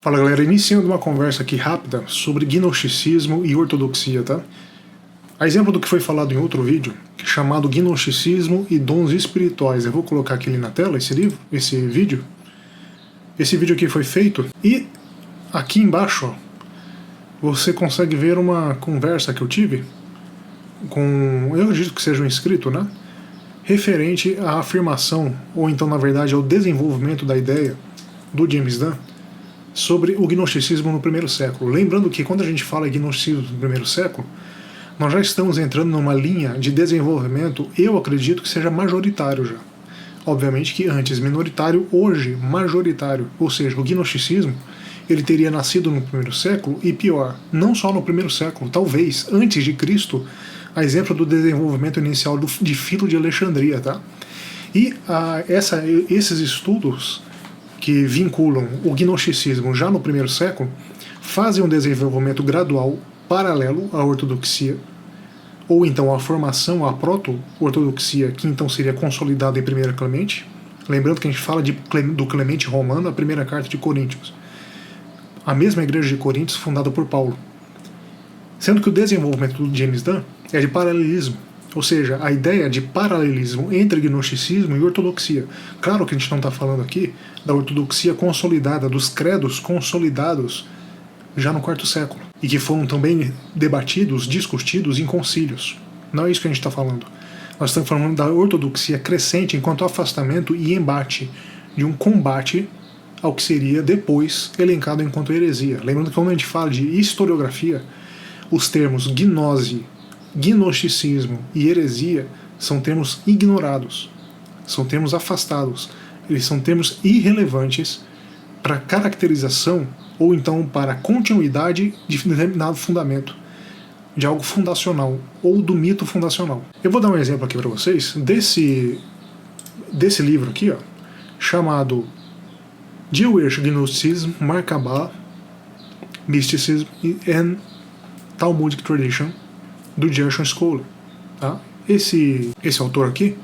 Fala galera, iniciando uma conversa aqui rápida sobre gnosticismo e ortodoxia, tá? A exemplo do que foi falado em outro vídeo, chamado Gnosticismo e Dons Espirituais. Eu vou colocar aqui na tela esse vídeo. Esse vídeo aqui foi feito e aqui embaixo ó, você consegue ver uma conversa que eu tive com, eu acredito que seja um inscrito, né? Referente à afirmação, ou então na verdade ao desenvolvimento da ideia do James Dunn sobre o gnosticismo no primeiro século. Lembrando que quando a gente fala em gnosticismo no primeiro século, nós já estamos entrando numa linha de desenvolvimento, eu acredito que seja majoritário já. Obviamente que antes minoritário, hoje majoritário. Ou seja, o gnosticismo ele teria nascido no primeiro século e pior, não só no primeiro século, talvez antes de Cristo, a exemplo do desenvolvimento inicial de Filo de Alexandria, tá? E esses estudos que vinculam o gnosticismo já no primeiro século fazem um desenvolvimento gradual paralelo à ortodoxia, ou então à formação, à proto-ortodoxia, que então seria consolidada em 1 Clemente. Lembrando que a gente fala do Clemente Romano, a primeira carta de Coríntios. A mesma igreja de Coríntios fundada por Paulo. Sendo que o desenvolvimento do James Dunn é de paralelismo, ou seja, a ideia de paralelismo entre gnosticismo e ortodoxia. Claro que a gente não está falando aqui da ortodoxia consolidada, dos credos consolidados já no quarto século, e que foram também debatidos, discutidos em concílios. Não é isso que a gente está falando. Nós estamos falando da ortodoxia crescente enquanto afastamento e embate, de um combate ao que seria depois elencado enquanto heresia. Lembrando que quando a gente fala de historiografia, os termos gnose, gnosticismo e heresia são termos ignorados, são termos afastados, eles são termos irrelevantes para caracterização ou então para continuidade de determinado fundamento, de algo fundacional ou do mito fundacional. Eu vou dar um exemplo aqui para vocês desse livro aqui, ó, chamado Jewish Gnosticism, Merkabah, Mysticism and Talmudic Tradition, do Gershon Scola. Tá? Esse autor aqui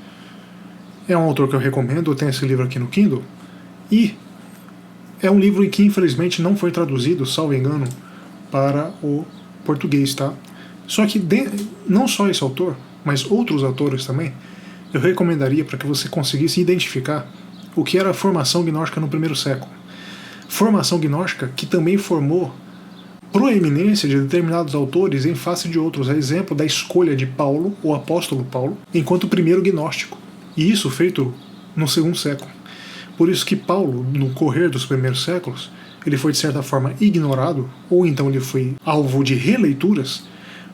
é um autor que eu recomendo, eu tenho esse livro aqui no Kindle, e é um livro que infelizmente não foi traduzido, salvo engano, para o português. Tá? Só que não só esse autor, mas outros autores também, eu recomendaria para que você conseguisse identificar o que era a formação gnóstica no primeiro século. Formação gnóstica que também formou proeminência de determinados autores em face de outros, a exemplo da escolha de Paulo, o apóstolo Paulo, enquanto primeiro gnóstico, e isso feito no segundo século. Por isso que Paulo, no correr dos primeiros séculos, ele foi de certa forma ignorado, ou então ele foi alvo de releituras,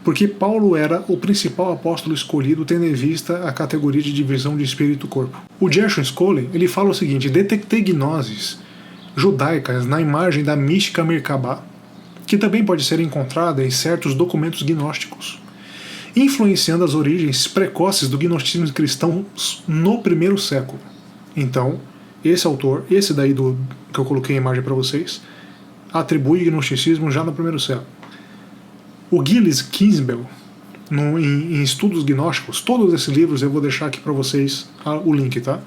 porque Paulo era o principal apóstolo escolhido, tendo em vista a categoria de divisão de espírito e corpo. O Gershon Scola, ele fala o seguinte: detectei gnoses judaicas na imagem da mística Merkabah, que também pode ser encontrada em certos documentos gnósticos, influenciando as origens precoces do gnosticismo cristão no primeiro século. Então, esse autor, esse daí que eu coloquei a imagem para vocês, atribui gnosticismo já no primeiro século. O Gilles Kinsbel, em Estudos Gnósticos, todos esses livros eu vou deixar aqui para vocês o link, tá?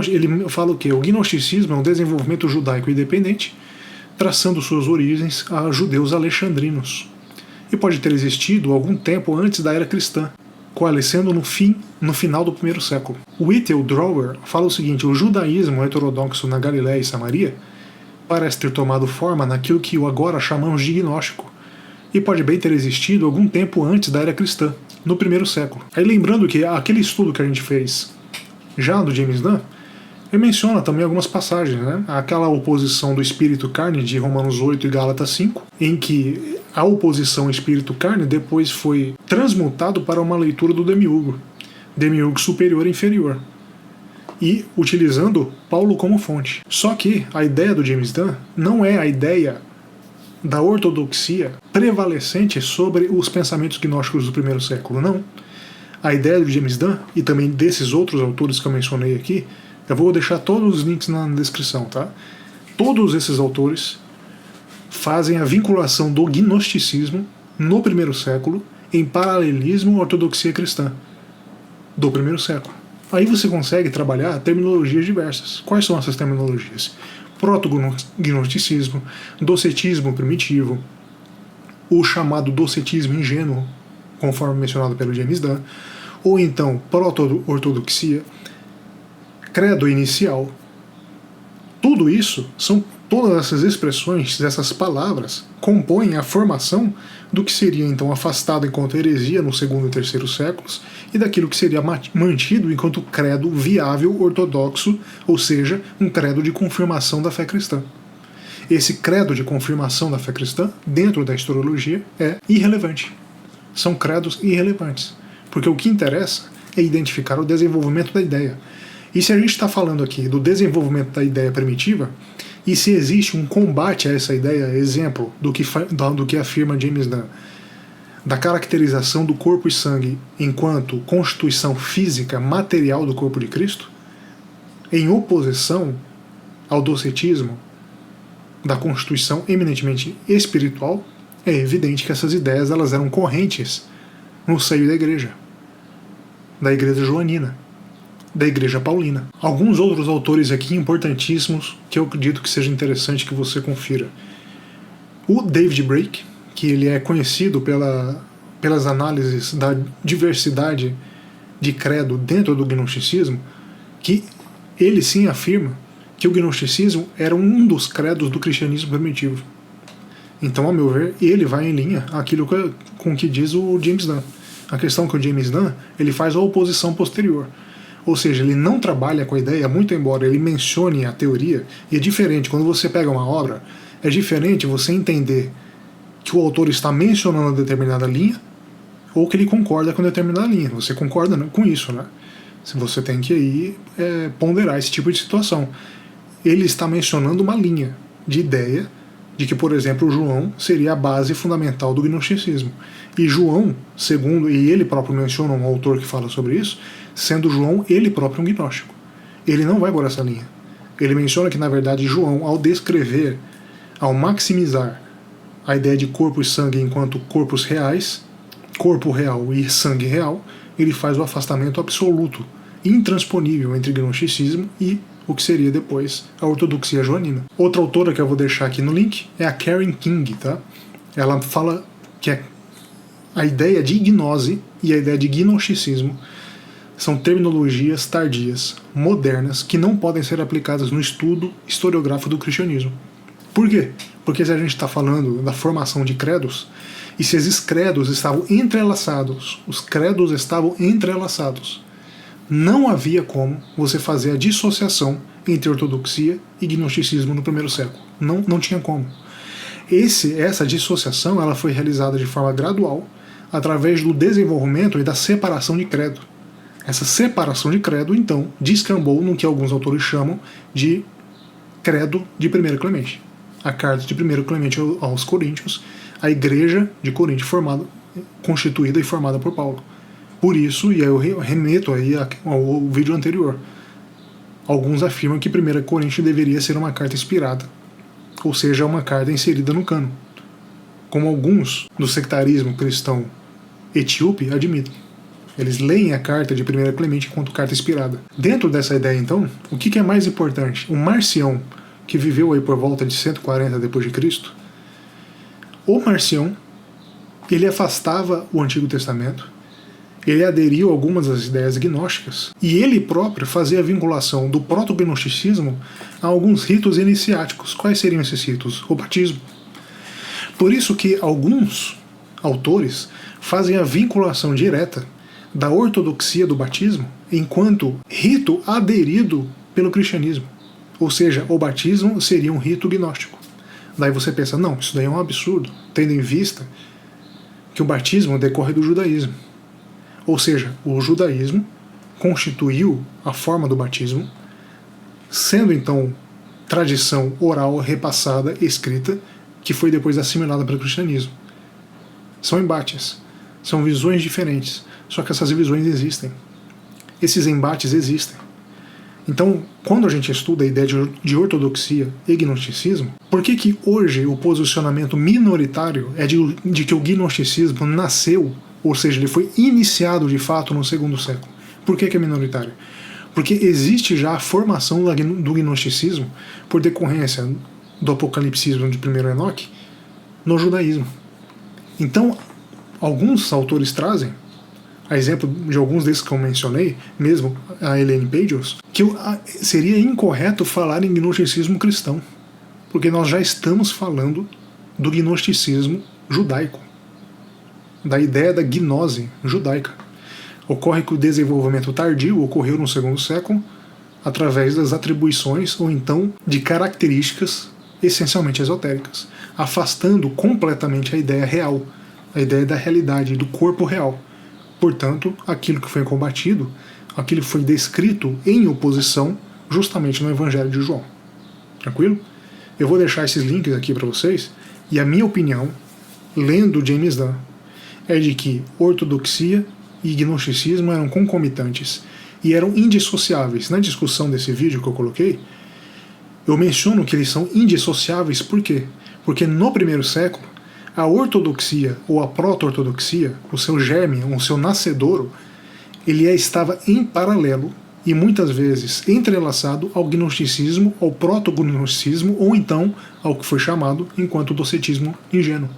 Ele fala o quê? O gnosticismo é um desenvolvimento judaico independente, traçando suas origens a judeus alexandrinos, e pode ter existido algum tempo antes da era cristã, coalescendo no final do primeiro século. Whittle Drower fala o seguinte: o judaísmo heterodoxo na Galiléia e Samaria parece ter tomado forma naquilo que agora chamamos de gnóstico, e pode bem ter existido algum tempo antes da era cristã, no primeiro século. Aí lembrando que aquele estudo que a gente fez já do James Dunn, ele menciona também algumas passagens, né? Aquela oposição do espírito-carne de Romanos 8 e Gálatas 5, em que a oposição espírito-carne depois foi transmutado para uma leitura do demiurgo superior e inferior, e utilizando Paulo como fonte. Só que a ideia do James Dunn não é a ideia da ortodoxia prevalecente sobre os pensamentos gnósticos do primeiro século, não. A ideia do James Dunn, e também desses outros autores que eu mencionei aqui, eu vou deixar todos os links na descrição, tá? Todos esses autores fazem a vinculação do gnosticismo no primeiro século em paralelismo à ortodoxia cristã do primeiro século. Aí você consegue trabalhar terminologias diversas. Quais são essas terminologias? proto-gnosticismo, docetismo primitivo, o chamado docetismo ingênuo, conforme mencionado pelo James Dunn, ou então proto-ortodoxia, credo inicial. Tudo isso são todas essas expressões, essas palavras, compõem a formação do que seria então afastado enquanto heresia no segundo e terceiro séculos e daquilo que seria mantido enquanto credo viável ortodoxo, ou seja, um credo de confirmação da fé cristã. Esse credo de confirmação da fé cristã, dentro da historiologia, é irrelevante. São credos irrelevantes, porque o que interessa é identificar o desenvolvimento da ideia. E se a gente está falando aqui do desenvolvimento da ideia primitiva, e se existe um combate a essa ideia, exemplo do que afirma James Dunn, da caracterização do corpo e sangue enquanto constituição física material do corpo de Cristo, em oposição ao docetismo da constituição eminentemente espiritual, é evidente que essas ideias elas eram correntes no seio da igreja joanina, da igreja paulina. Alguns outros autores aqui importantíssimos que eu acredito que seja interessante que você confira. O David Brake, que ele é conhecido pelas análises da diversidade de credo dentro do gnosticismo, que ele sim afirma que o gnosticismo era um dos credos do cristianismo primitivo. Então, ao meu ver, ele vai em linha com o que diz o James Dunn. A questão que o James Dunn ele faz a oposição posterior. Ou seja, ele não trabalha com a ideia, muito embora ele mencione a teoria, e é diferente, quando você pega uma obra, é diferente você entender que o autor está mencionando determinada linha, ou que ele concorda com determinada linha. Você concorda com isso, né? Você tem que aí ponderar esse tipo de situação. Ele está mencionando uma linha de ideia de que, por exemplo, João seria a base fundamental do gnosticismo. E João, e ele próprio menciona um autor que fala sobre isso, sendo João ele próprio um gnóstico. Ele não vai por essa linha. Ele menciona que, na verdade, João, ao maximizar a ideia de corpo e sangue enquanto corpos reais, corpo real e sangue real, ele faz o afastamento absoluto, intransponível entre gnosticismo e o que seria depois a ortodoxia joanina. Outra autora que eu vou deixar aqui no link é a Karen King, tá? Ela fala que a ideia de gnose e a ideia de gnosticismo são terminologias tardias, modernas, que não podem ser aplicadas no estudo historiográfico do cristianismo. Por quê? Porque se a gente está falando da formação de credos, e se esses credos estavam entrelaçados, os credos estavam entrelaçados, não havia como você fazer a dissociação entre ortodoxia e gnosticismo no primeiro século. Não tinha como. Essa dissociação ela foi realizada de forma gradual, através do desenvolvimento e da separação de credo. Essa separação de credo, então, descambou no que alguns autores chamam de credo de 1 Clemente. A carta de 1 Clemente aos Coríntios, a igreja de Corinto constituída e formada por Paulo. Por isso, e aí eu remeto aí ao vídeo anterior, alguns afirmam que 1 Coríntios deveria ser uma carta inspirada, ou seja, uma carta inserida no cânon, como alguns do sectarismo cristão etíope admitem. Eles leem a carta de 1 Clemente enquanto carta inspirada. Dentro dessa ideia, então, o que é mais importante? O Marcião, que viveu aí por volta de 140 d.C., o Marcião, ele afastava o Antigo Testamento, ele aderiu a algumas das ideias gnósticas, e ele próprio fazia a vinculação do proto-gnosticismo a alguns ritos iniciáticos. Quais seriam esses ritos? O batismo. Por isso que alguns autores fazem a vinculação direta da ortodoxia do batismo enquanto rito aderido pelo cristianismo. Ou seja, o batismo seria um rito gnóstico. Daí você pensa, não, isso daí é um absurdo, tendo em vista que o batismo decorre do judaísmo. Ou seja, o judaísmo constituiu a forma do batismo, sendo então tradição oral repassada, escrita, que foi depois assimilada pelo cristianismo. São embates, são visões diferentes, só que essas visões existem. Esses embates existem. Então, quando a gente estuda a ideia de ortodoxia e gnosticismo, por que hoje o posicionamento minoritário é de que o gnosticismo nasceu, ou seja, ele foi iniciado de fato no segundo século? Por que é minoritário? Porque existe já a formação do gnosticismo por decorrência do apocalipsismo de 1º Enoque no judaísmo. Então, alguns autores trazem, a exemplo de alguns desses que eu mencionei, mesmo a Elaine Pagels, que seria incorreto falar em gnosticismo cristão, porque nós já estamos falando do gnosticismo judaico, da ideia da gnose judaica. Ocorre que o desenvolvimento tardio ocorreu no 2º século através das atribuições ou então de características essencialmente esotéricas, afastando completamente a ideia real, a ideia da realidade, do corpo real. Portanto, aquilo que foi combatido, aquilo que foi descrito em oposição justamente no Evangelho de João. Tranquilo? Eu vou deixar esses links aqui para vocês, e a minha opinião, lendo James Dunn, é de que ortodoxia e gnosticismo eram concomitantes e eram indissociáveis. Na discussão desse vídeo que eu coloquei, eu menciono que eles são indissociáveis. Por quê? Porque no 1º século, a ortodoxia ou a proto-ortodoxia, o seu germe, o seu nascedouro, ele estava em paralelo e muitas vezes entrelaçado ao gnosticismo, ao proto-gnosticismo, ou então ao que foi chamado enquanto docetismo ingênuo,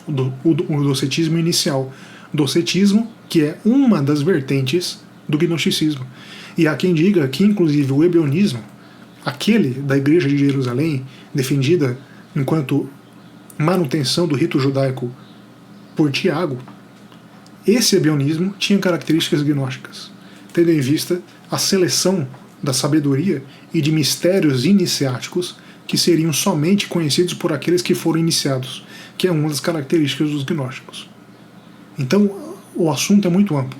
o docetismo inicial. Docetismo que é uma das vertentes do gnosticismo. E há quem diga que inclusive o ebionismo, aquele da Igreja de Jerusalém, defendida enquanto manutenção do rito judaico por Tiago, esse ebionismo tinha características gnósticas, tendo em vista a seleção da sabedoria e de mistérios iniciáticos que seriam somente conhecidos por aqueles que foram iniciados, que é uma das características dos gnósticos. Então, o assunto é muito amplo.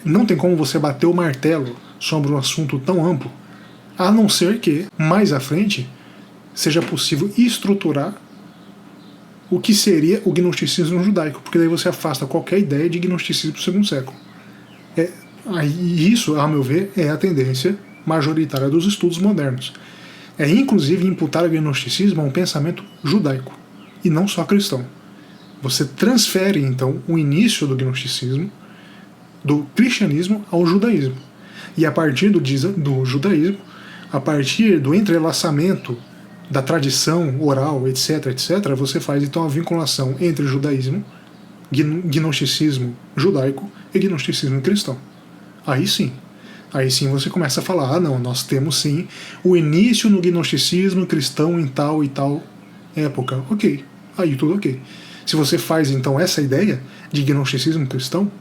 Não tem como você bater o martelo sobre um assunto tão amplo, a não ser que, mais à frente, seja possível estruturar o que seria o gnosticismo judaico, porque daí você afasta qualquer ideia de gnosticismo do 2º século. Isso, a meu ver, é a tendência majoritária dos estudos modernos. É inclusive imputar o gnosticismo a um pensamento judaico, e não só cristão. Você transfere, então, o início do gnosticismo, do cristianismo ao judaísmo. E a partir do judaísmo, a partir do entrelaçamento da tradição oral, etc., você faz então a vinculação entre judaísmo, gnosticismo judaico e gnosticismo cristão. Aí sim você começa a falar, não, nós temos sim o início no gnosticismo cristão em tal e tal época. Ok, aí tudo ok. Se você faz então essa ideia de gnosticismo cristão,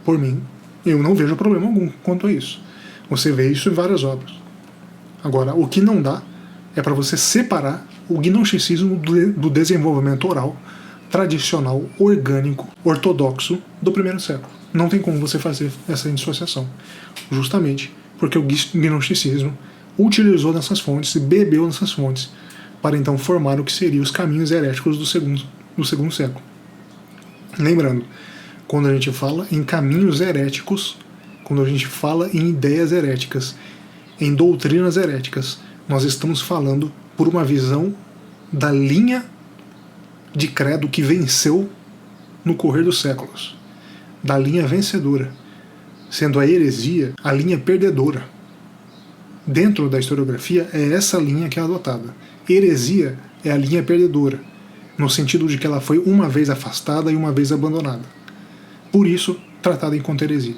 por mim, eu não vejo problema algum quanto a isso. Você vê isso em várias obras. Agora, o que não dá é para você separar o gnosticismo do desenvolvimento oral, tradicional, orgânico, ortodoxo do 1º século. Não tem como você fazer essa dissociação. Justamente porque o gnosticismo utilizou nessas fontes e bebeu nessas fontes para então formar o que seriam os caminhos heréticos do segundo século. Lembrando, quando a gente fala em caminhos heréticos, quando a gente fala em ideias heréticas, em doutrinas heréticas, nós estamos falando por uma visão da linha de credo que venceu no correr dos séculos, da linha vencedora, sendo a heresia a linha perdedora. Dentro da historiografia é essa linha que é adotada. Heresia é a linha perdedora, no sentido de que ela foi uma vez afastada e uma vez abandonada. Por isso, tratada enquanto heresia.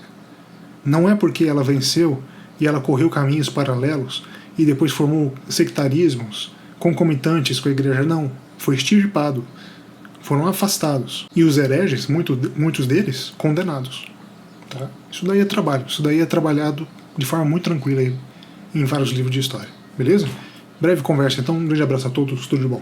Não é porque ela venceu e ela correu caminhos paralelos e depois formou sectarismos concomitantes com a igreja, não. Foi extirpado, foram afastados. E os hereges, muitos deles, condenados. Tá? Isso daí é trabalho, isso daí é trabalhado de forma muito tranquila aí, em vários livros de história. Beleza? Breve conversa, então um grande abraço a todos, tudo de bom.